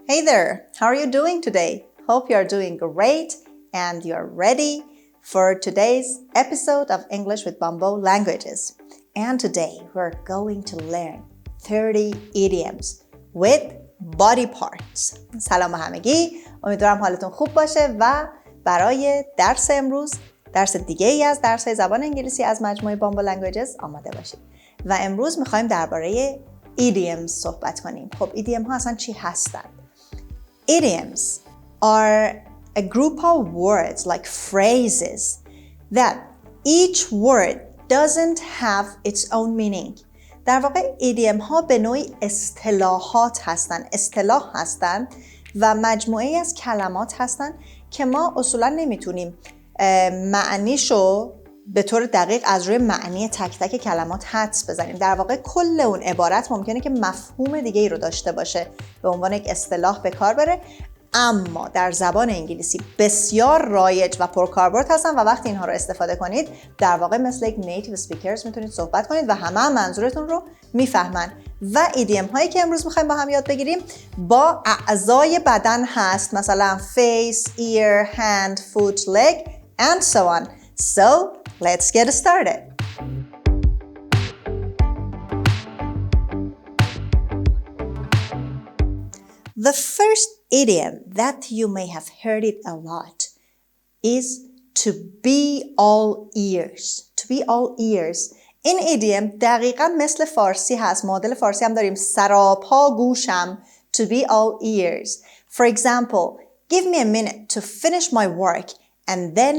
Hey there, how are you doing today? Hope you are doing great and you are ready for today's episode of English with Bamboo Languages. And today we're going to learn 30 idioms with body parts. سلام همگی، امیدوارم حالتون خوب باشه و برای درس امروز، درس دیگه ای از درس‌های زبان انگلیسی از مجموعه بامبو لنگویجز آماده باشید. و امروز می‌خوایم درباره idioms صحبت کنیم. خب ایدیم ها اصلا چی هستند؟ Idioms are a group of words like phrases that each word doesn't have its own meaning. در واقع ایدیم ها به نوعی اصطلاحات هستند، اصطلاح هستند و مجموعه از کلمات هستند که ما اصولا نمیتونیم معنیشو به طور دقیق از روی معنی تک تک کلمات حدس بزنیم. در واقع کل اون عبارت ممکنه که مفهوم دیگه ای رو داشته باشه، به عنوان یک اصطلاح به کار بره، اما در زبان انگلیسی بسیار رایج و پرکاربرد هستن و وقتی اینها رو استفاده کنید در واقع مثل یک نیتیو اسپیکرز میتونید صحبت کنید و همه منظورتون رو میفهمن. و ایدیم هایی که امروز میخوایم با هم یاد بگیریم با اعضای بدن هست، مثلا face, ear, hand, foot, leg and so on. So let's get started. The first idiom that you may have heard it a lot is to be all ears. To be all ears. این ایدیم دقیقاً مثل فارسی هست. معادل فارسی هم داریم، سراپا گوشم. To be all ears. For example, give me a minute to finish my work and then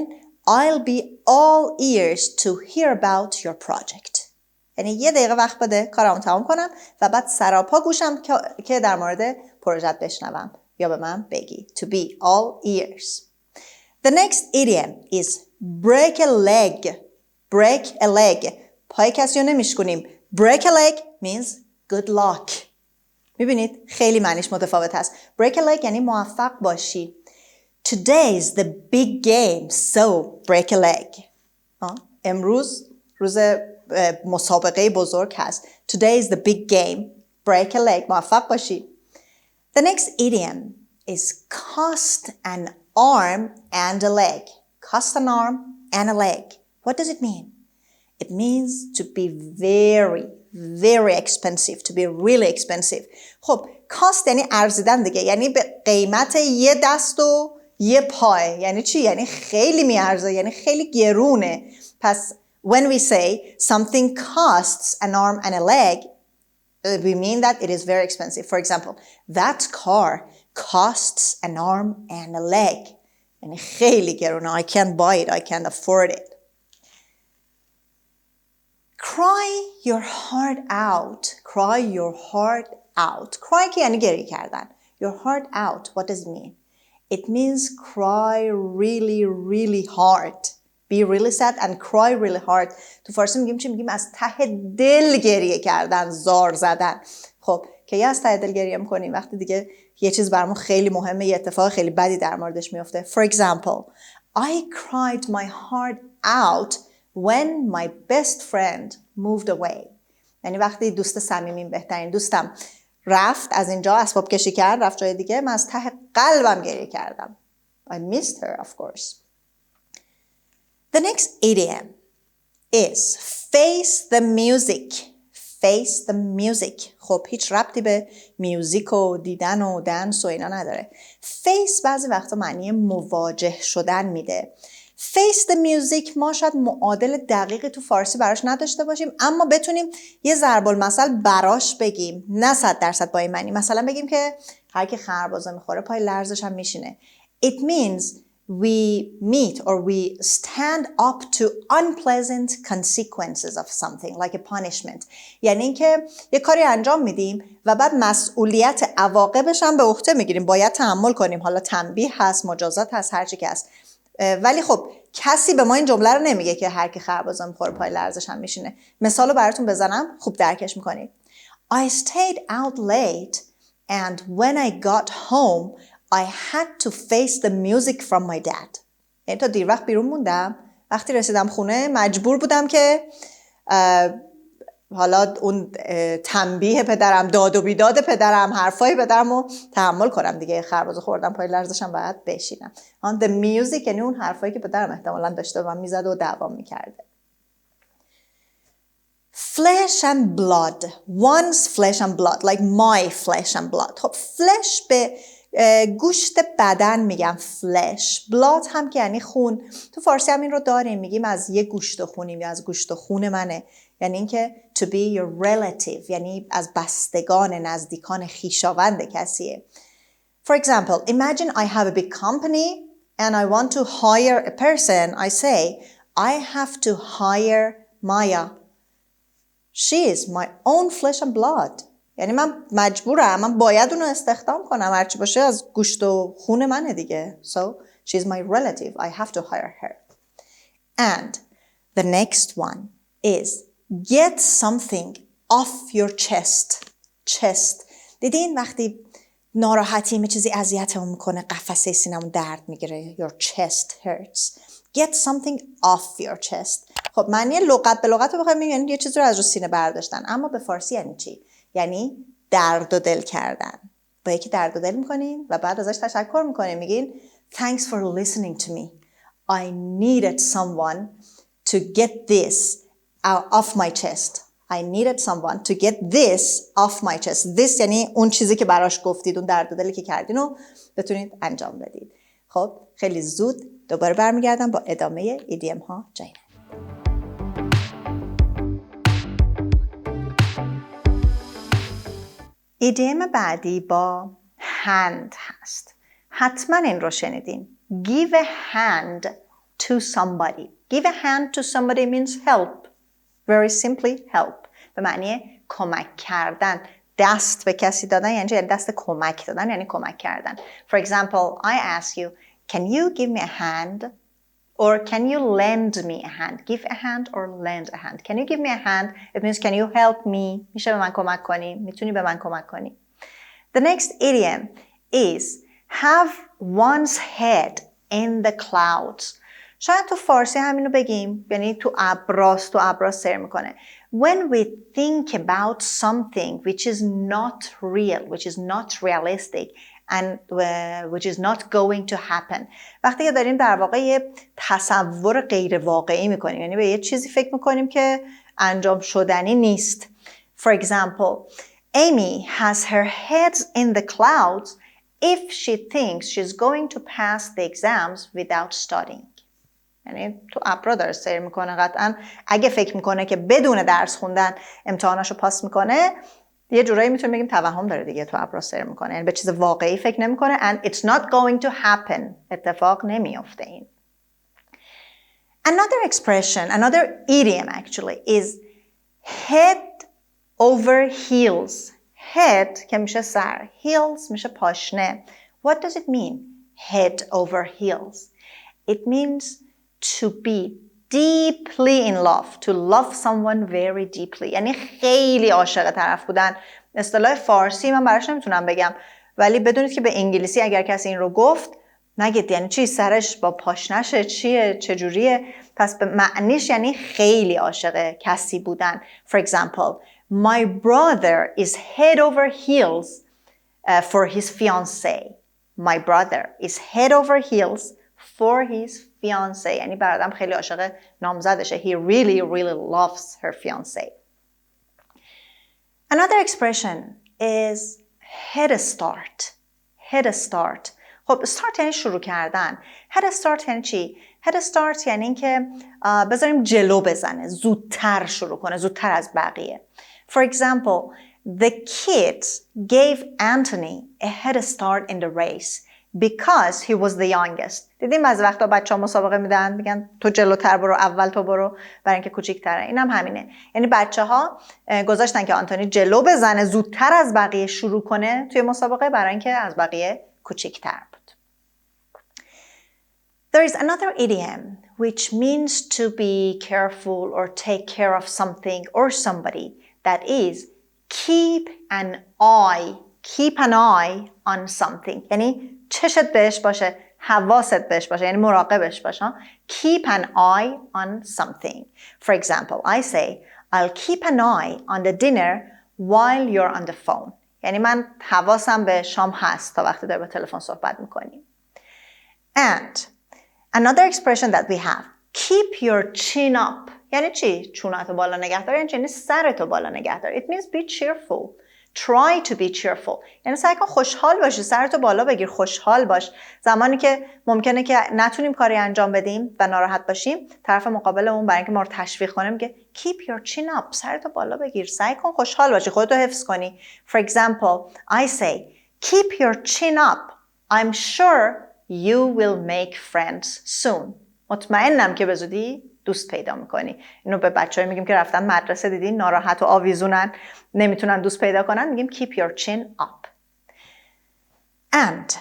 I'll be all ears to hear about your project. یعنی یه دقیقه وقت بده کارامو تمام کنم و بعد سراپا گوشم که در مورد پروژت بشنوم یا به من بگی. To be all ears. The next idiom is break a leg. Break a leg. پای کسی رو نمیشکنیم. Break a leg means good luck. میبینید خیلی معنیش متفاوت هست. Break a leg یعنی موفق باشی. Today is the big game, so break a leg. امروز روز مسابقه بزرگ هست. Today is the big game, break a leg. موفق باشی. The next idiom is cost an arm and a leg. Cost an arm and a leg. What does it mean? It means to be very, very expensive, to be really expensive. خب cost یعنی ارزیدن دیگه، یعنی به قیمت یه دست و یه پای. یعنی چی؟ یعنی خیلی میارزه، یعنی خیلی گرونه. پس when we say something costs an arm and a leg, we mean that it is very expensive. For example, that car costs an arm and a leg. یعنی خیلی گرونه. I can't buy it. I can't afford it. Cry your heart out. Cry your heart out. Cry که یعنی گریه کردن. Your heart out. What does it mean? It means cry really, really hard. Be really sad and cry really hard. تو فارسی میگیم چی؟ میگیم از ته دل گریه کردن، زار زدن. خب که از ته دل گریه میکنیم وقتی دیگه یه چیز برامون خیلی مهمه، یه اتفاق خیلی بدی در موردش میفته. For example, I cried my heart out when my best friend moved away. یعنی وقتی دوست صمیمیم، بهترین دوستم رفت از اینجا، اسباب کشی کرد، رفت جای دیگه، من از ته قلبم گریه کردم. I missed her, of course. The next idiom is face the music. Face the music. خب هیچ ربطی به میوزیک و دیدن و دنس و اینا نداره. face بعضی وقتا معنی مواجه شدن میده. Face the music ما شاید معادل دقیقی تو فارسی براش نداشته باشیم، اما بتونیم یه ضرب المثل براش بگیم، نه 100% با این معنی. مثلا بگیم که هر کی خربزه میخوره پای لرزش هم میشینه. It means we meet or we stand up to unpleasant consequences of something like a punishment. یعنی اینکه یه کاری انجام میدیم و بعد مسئولیت عواقبش هم به عهده میگیریم، باید تحمل کنیم. حالا تنبیه هست، مجازات هست، هر چی که هست. ولی خب کسی به ما این جمله رو نمیگه که هر کی خربزه میخوره پای لرزش هم میشینه. مثالو براتون بزنم خوب درکش میکنید. I stayed out late and when I got home I had to face the music from my dad. یعنی تا دیر وقت بیرون موندم، وقتی رسیدم خونه مجبور بودم که حالا اون تنبیه پدرم، داد و بیداد پدرم، حرفای پدرم رو تحمل کنم دیگه. خربزه خوردم پای لرزشم باید بشینم. the music یعنی اون حرفایی که پدرم احتمالاً داشته و من میزد و دعوام میکرده. flesh and blood, one's flesh and blood, like my flesh and blood. خب flesh به گوشت بدن میگم flesh. blood هم که یعنی خون. تو فارسی هم این رو داریم، میگیم از یه گوشت و خونیم یا از گوشت و خون منه. یعنی اینکه to be your relative، یعنی از بستگان، نزدیکان، خویشاوند کسیه. For example, imagine I have a big company and I want to hire a person. I say, I have to hire Maya. She is my own flesh and blood. یعنی من مجبورم، من باید اونو استخدام کنم، هرچی باشه از گوشت و خون منه دیگه. So, she is my relative. I have to hire her. And the next one is get something off your chest. Chest. دیدین وقتی ناراحتیم یه چیزی اذیتمون میکنه، قفسه سینمون درد میگیره. Your chest hurts. Get something off your chest. خب معنی لغت به لغت رو بخوایم بگیم یعنی یه چیزی رو از رو سینه برداشتن، اما به فارسی یعنی چی؟ یعنی درد و دل کردن. با یکی درد و دل میکنین و بعد ازش تشکر میکنین، میگین Thanks for listening to me. I needed someone to get this off my chest. I needed someone to get this off my chest. This یعنی اون چیزی که براش گفتید، اون درد و دلی که کردین رو بتونید انجام بدید. خب خیلی زود دوباره برمیگردم با ادامه ایدیم ها. جای ایدیم بعدی با hand هست. حتما این رو شنیدین. Give a hand to somebody. Give a hand to somebody means help. Very simply help. به معنی کمک کردن. دست به کسی دادن یعنی دست کمک دادن، یعنی کمک کردن. For example, I ask you, can you give me a hand? Or can you lend me a hand? Give a hand or lend a hand. Can you give me a hand? It means can you help me? میشه به من کمک کنی؟ میتونی به من کمک کنی؟ The next idiom is have one's head in the clouds. شاید تو فارسی همینو بگیم، یعنی تو ابراز سیر میکنه. When we think about something which is not real, which is not realistic, and which is not going to happen. وقتی که داریم در واقع یه تصور غیر واقعی میکنیم، یعنی به یه چیزی فکر میکنیم که انجام شدنی نیست. For example, Amy has her head in the clouds if she thinks she's going to pass the exams without studying. یعنی تو ابرا داره سیر میکنه. قطعا اگه فکر میکنه که بدون درس خوندن امتحاناشو پاس میکنه، یه جورایی میتونیم بگیم توهم داره دیگه، تو ابرا سیر میکنه، یعنی به چیز واقعی فکر نمیکنه. and it's not going to happen. اتفاق نمیافته این. Another expression, another idiom actually is head over heels. Head که میشه سر، heels میشه پاشنه. What does it mean? Head over heels. It means to be deeply in love, to love someone very deeply. یعنی خیلی عاشق طرف بودن. اصطلاح فارسی من براش نمیتونم بگم، ولی بدونید که به انگلیسی اگر کسی این رو گفت نگید یعنی چی، سرش با پاشنشه چیه، چجوریه. پس به معنیش یعنی خیلی عاشق کسی بودن. For example, my brother is head over heels for his fiancée. My brother is head over heels for his fiancée. یعنی برادرم خیلی عاشق نامزدشه. He really, really loves her fiancée. Another expression is head start. Head start. خب start یعنی شروع کردن. Head start یعنی چی؟ Head start یعنی این که بذاریم جلو بزنه، زودتر شروع کنه، زودتر از بقیه. For example, the kids gave Anthony a head start in the race because he was the youngest. دیدیم بعضی وقتا بچه‌ها مسابقه میدن، میگن تو جلوتر برو، اول تو برو، برای اینکه کوچیک‌تره. اینم همینه. یعنی بچه‌ها گذاشتن که آنتونی جلو بزنه، زودتر از بقیه شروع کنه توی مسابقه، برای اینکه از بقیه کوچیک‌تر بود. There is another idiom which means to be careful or take care of something or somebody. That is keep an eye on something. یعنی چشت بهش باشه، حواست بهش باشه، یعنی مراقبش باشه. Keep an eye on something. For example, I say, I'll keep an eye on the dinner while you're on the phone. یعنی من حواسم به شام هست تا وقتی داری با تلفن صحبت میکنیم. And another expression that we have, keep your chin up. یعنی چی؟ چونتو بالا نگه دار. یعنی سرتو بالا نگه دار. It means be cheerful. Try to be cheerful. یعنی سعی کن خوشحال باشی، سرتو بالا بگیر، خوشحال باش. زمانی که ممکنه که نتونیم کاری انجام بدیم و ناراحت باشیم، طرف مقابلمون برای اینکه ما رو تشویق کنه میگه keep your chin up. سرتو بالا بگیر، سعی کن خوشحال باشی، خودتو حفظ کنی. For example, I say keep your chin up. I'm sure you will make friends soon. مطمئنم که به زودی دوست پیدا میکنی. اینو به بچه‌ها میگیم که رفتن مدرسه دیدین ناراحت و آویزونن، نمیتونن دوست پیدا کنن، میگیم keep your chin up. And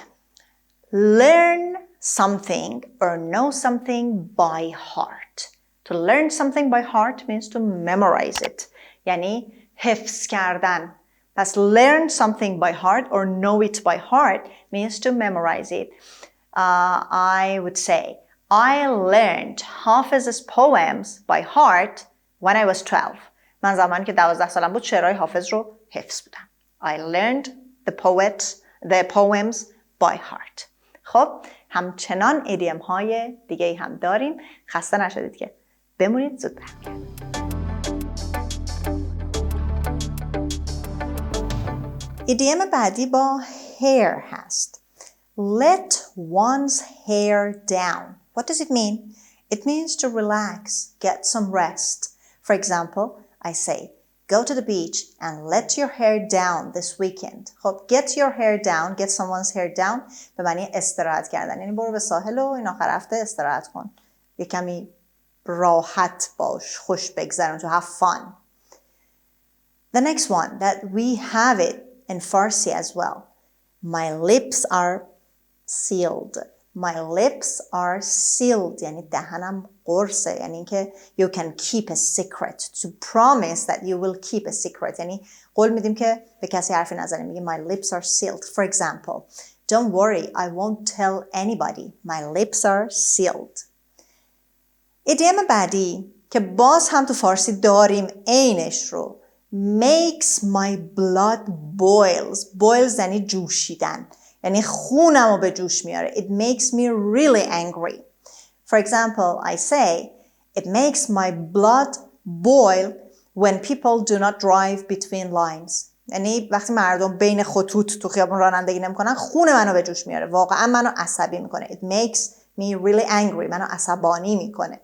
learn something or know something by heart. To learn something by heart means to memorize it. یعنی حفظ کردن. پس learn something by heart or know it by heart means to memorize it. I would say I learned Hafiz's poems by heart when I was 12. من زمانی که 12 سالم بود شعرهای حافظ رو حفظ بودم. I learned the poems by heart. خب همچنان ایدیم های دیگه هم داریم. خسته نشدید که بمونید، زود برمیگردیم. ایدیم بعدی با hair هست. Let one's hair down. What does it mean? It means to relax, get some rest. For example, I say, go to the beach and let your hair down this weekend. خب, get your hair down, get someone's hair down به معنی استراحت کردن. یعنی برو به ساحل و این آخر هفته استراحت کن. یه کمی راحت باش، خوش بگذرون، to have fun. The next one that we have it in Farsi as well. My lips are sealed. My lips are sealed. یعنی دهنم قرصه. یعنی اینکه you can keep a secret. To promise that you will keep a secret. یعنی قول میدیم که به کسی حرفی نزنیم. میگیم my lips are sealed. For example, don't worry, I won't tell anybody. My lips are sealed. ایدیم بعدی که باز هم تو فارسی داریم عینش رو makes my blood boils. Boils یعنی جوشیدن. یعنی خونم رو به جوش میاره. It makes me really angry. For example, I say, it makes my blood boil when people do not drive between lines. یعنی وقتی مردم بین خطوط تو خیابون رانندگی نمیکنن، خون منو به جوش میاره. واقعا منو عصبی میکنه. It makes me really angry. منو عصبانی میکنه.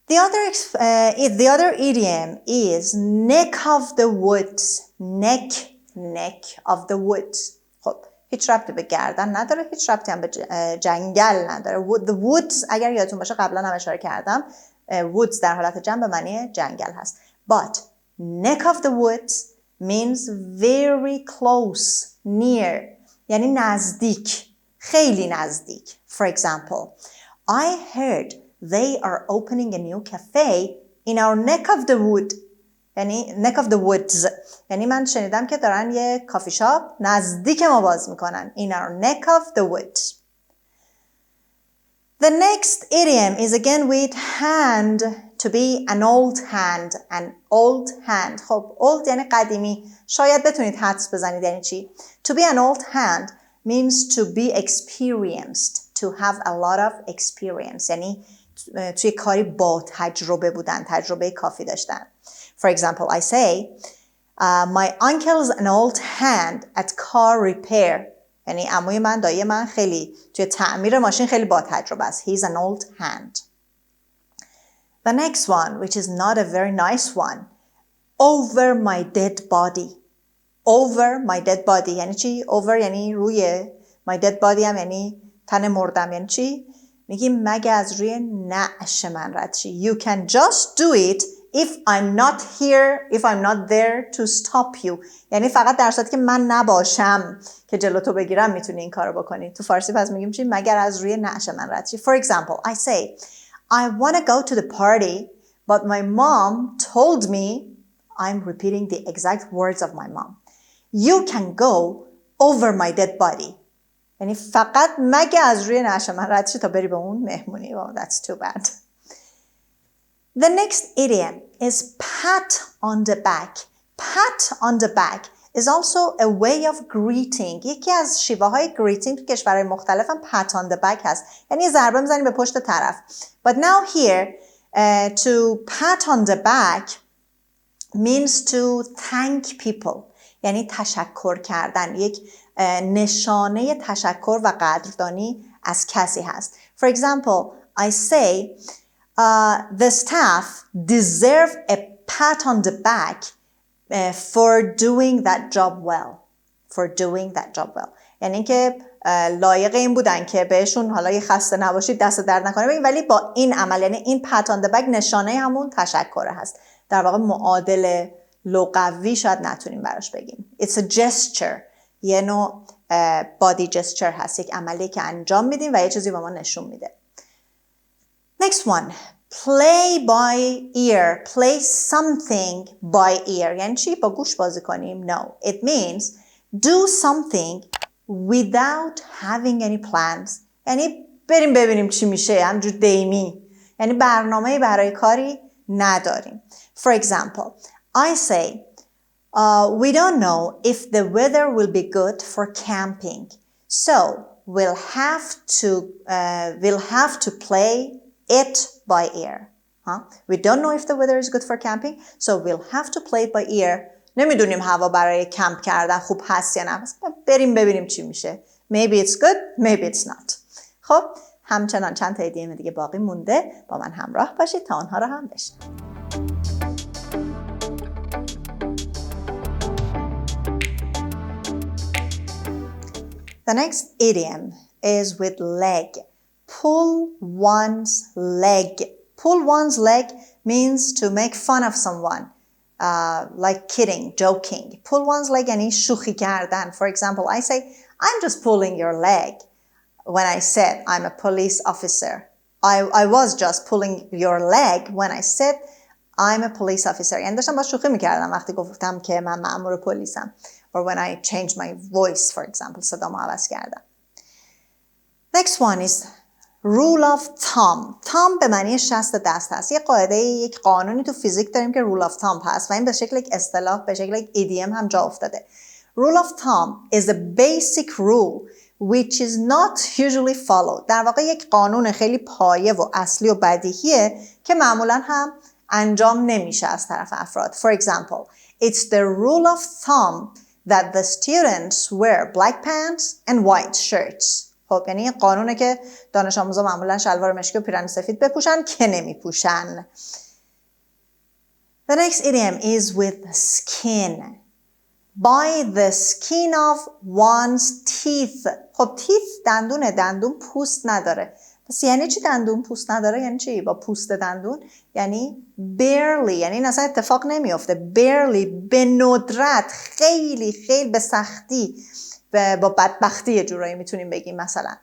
The other idiom is neck of the woods. Neck of the woods. خب هیچ ربطی به گردن نداره، هیچ ربطی هم به جنگل نداره. The woods اگر یادتون باشه قبلا هم اشاره کردم woods در حالت جمع به معنی جنگل هست. But neck of the woods means very close, near. یعنی نزدیک، خیلی نزدیک. For example, I heard they are opening a new cafe in our neck of the wood. یعنی neck of the woods. یعنی من شنیدم که دارن یه کافی شاپ نزدیک ما باز میکنن. In our neck of the woods. The next idiom is again with hand, to be an old hand. An old hand. خب old یعنی قدیمی. شاید بتونید حدس بزنید یعنی چی. To be an old hand means to be experienced. To have a lot of experience. یعنی توی کاری با تجربه بودن، تجربه کافی داشتن. For example, I say, my uncle's an old hand at car repair. یعنی عموی من، دایی من خیلی توی تعمیر ماشین خیلی با تجربه است. He's an old hand. The next one, which is not a very nice one, over my dead body. Over my dead body. یعنی چی؟ Over یعنی روی. My dead body هم یعنی تن مردم. یعنی چی؟ میگیم مگه از روی نعش من رد شی. You can just do it if I'm not here, if I'm not there to stop you. یعنی فقط در صورتی که من نباشم که جلو تو بگیرم میتونی این کارو بکنی. تو فارسی پس میگیم چی؟ مگر از روی نعش من رد شی. For example, I say, I want to go to the party, but my mom told me, I'm repeating the exact words of my mom. You can go over my dead body. یعنی فقط مگه از روی نعش من رد شی تا بری به اون مهمونی. Oh, that's too bad. The next idiom is pat on the back. Pat on the back is also a way of greeting. یکی از شیوه های greeting تو کشورهای مختلف هم pat on the back هست. یعنی یه ضربه میزنی به پشت طرف. But now here, to pat on the back means to thank people. یعنی تشکر کردن. یک نشانه تشکر و قدردانی از کسی هست. For example, I say, the staff deserve a pat on the back for doing that job well. For doing that job well. یعنی که لایق این بودن که بهشون حالا یه خسته نباشید دست درد نکنه بگیم، ولی با این عمل، یعنی این pat on the back نشانه همون تشکر هست. در واقع معادل لغوی شاید نتونیم براش بگیم. It's a gesture. یه نوع body gesture هست. یک عملی که انجام میدیم و یه چیزی به ما نشون میده. Next one. Play by ear. Play something by ear. یعنی چی؟ با گوش بازی کنیم؟ No. It means do something without having any plans. یعنی بریم ببینیم چی میشه. همجور دیمی. یعنی برنامه‌ای برای کاری نداریم. For example, I say, we don't know if the weather will be good for camping. So we'll have to play it by ear. We don't know if the weather is good for camping, so we'll have to play it by ear. نمیدونیم هوا برای کمپ کردن خوب هست یا نه. بریم ببینیم چی میشه. Maybe it's good, maybe it's not. خب همچنان چند تا ایدیم دیگه باقی مونده. با من همراه باشید تا آنها رو هم بشنوید. The next idiom is with leg. Pull one's leg. Pull one's leg means to make fun of someone, like kidding, joking. Pull one's leg یعنی شوخی کردن. For example, I say, I'm just pulling your leg. When I said I'm a police officer, I was just pulling your leg when I said I'm a police officer. یعنی داشتم با شوخی میکردم وقتی گفتم که من مأمور پلیسم. Or when I changed my voice, for example, صدامو عوض کردم. Next one is rule of thumb. thumb به معنی شست دست هست. یک قاعده، یک قانونی تو فیزیک داریم که rule of thumb هست و این به شکل یک اصطلاح، به شکل یک ایدیم هم جا افتاده. Rule of thumb is a basic rule which is not usually followed. در واقع یک قانون خیلی پایه و اصلی و بدیهیه که معمولا هم انجام نمیشه از طرف افراد. For example, it's the rule of thumb that the students wear black pants and white shirts. خب یعنی قانونه که دانش آموزا معمولا شلوار مشکی و پیراهن سفید بپوشن که نمیپوشن. The next idiom is with skin. By the skin of one's teeth. خب teeth دندونه، دندون پوست نداره. پس یعنی چی دندون پوست نداره؟ یعنی چی؟ با پوست دندون یعنی barely، یعنی این اصلا اتفاق نمیافته. barely، به ندرت، خیلی به سختی، با بدبختی یه جورایی میتونیم بگیم. مثلا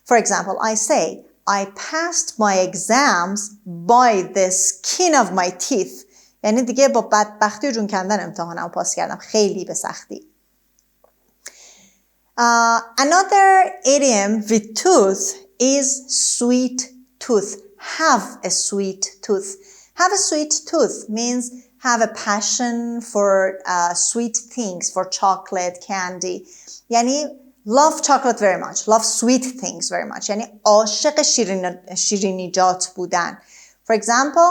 for example, I say I passed my exams by the skin of my teeth. یعنی دیگه با بدبختی و جون کندن امتحانمو پاس کردم، خیلی به سختی. Another idiom with tooth is sweet tooth. Have a sweet tooth. Have a sweet tooth means have a passion for sweet things, for chocolate, candy. یعنی love chocolate very much, love sweet things very much. یعنی عاشق شیرینیجات بودن. For example,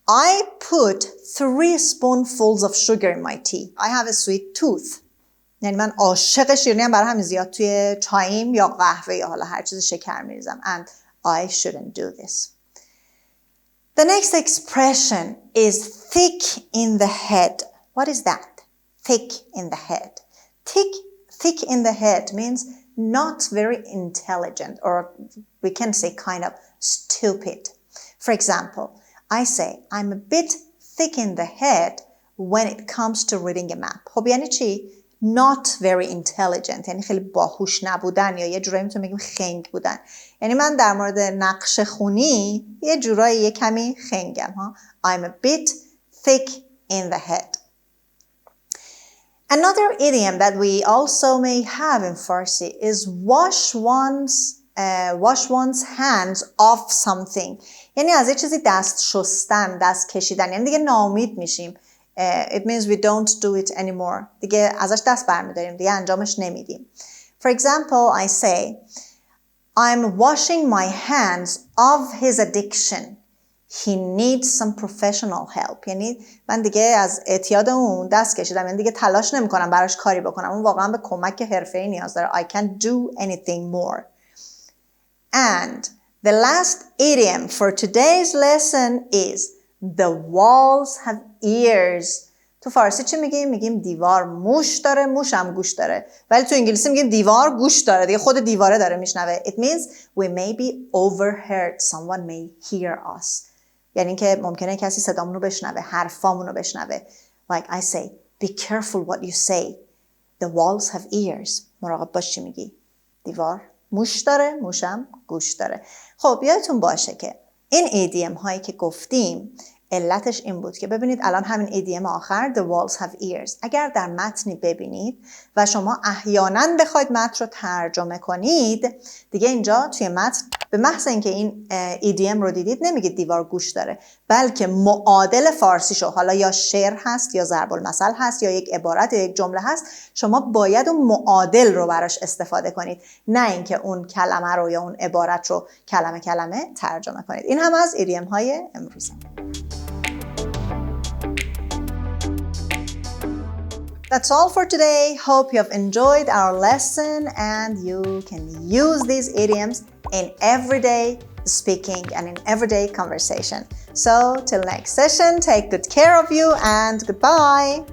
I put 3 spoonfuls of sugar in my tea. I have a sweet tooth. یعنی من عاشق شیرینیم، برای همین زیاد توی چایم یا قهوه یا حالا هر چیز شکر میریزم. And I shouldn't do this. The next expression is thick in the head. What is that? Thick in the head. Thick in the head means not very intelligent, or we can say kind of stupid. For example, I say I'm a bit thick in the head when it comes to reading a map. خب یعنی چی؟ Not very intelligent، یعنی خیلی باهوش نبودن، یا یه جورایی میتونم بگیم خنگ بودن. یعنی من در مورد نقش خونی یه جورایی یه کمی خنگم ها. I'm a bit thick in the head. Another idiom that we also may have in Farsi is wash one's wash one's hands off something. یعنی از یه چیزی دست شستن، دست کشیدن، یعنی دیگه ناامید میشیم. It means we don't do it anymore. دیگه ازش دست برمیداریم، دیگه انجامش نمیدیم. For example, I say, I'm washing my hands of his addiction. He needs some professional help. یعنی من دیگه از اعتیاد اون دست کشیدم، یعنی دیگه تلاش نمی کنم براش کاری بکنم، اون واقعا به کمک حرفه‌ای نیاز داره. I can't do anything more. And the last idiom for today's lesson is the walls have ears. تو فارسی چی میگیم؟ میگیم دیوار موش داره، موش هم گوش داره. ولی تو انگلیسی میگیم دیوار گوش داره، دیگه خود دیواره داره میشنوه. It means we may be overheard. Someone may hear us. یعنی که ممکنه کسی صدامون رو بشنوه، حرفامون رو بشنوه. Like I say, be careful what you say. The walls have ears. مراقب باش چی میگی. دیوار موش داره، موشم گوش داره. خب یادتون باشه که این ایدیم هایی که گفتیم علتش این بود که ببینید الان همین ایدیم آخر the walls have ears. اگر در متنی ببینید و شما احیانا بخواید متن رو ترجمه کنید، دیگه اینجا توی متن به محض اینکه این ایدیم رو دیدید نمیگید دیوار گوش داره، بلکه معادل فارسیشو، حالا یا شعر هست یا ضرب المثل هست یا یک عبارت یا یک جمله هست، شما باید اون معادل رو براش استفاده کنید، نه اینکه اون کلمه رو یا اون عبارت رو کلمه کلمه ترجمه کنید. این هم از ایدیم های امروزه. That's all for today. Hope you have enjoyed our lesson and you can use these idioms in everyday speaking and in everyday conversation. So till next session, take good care of you and goodbye.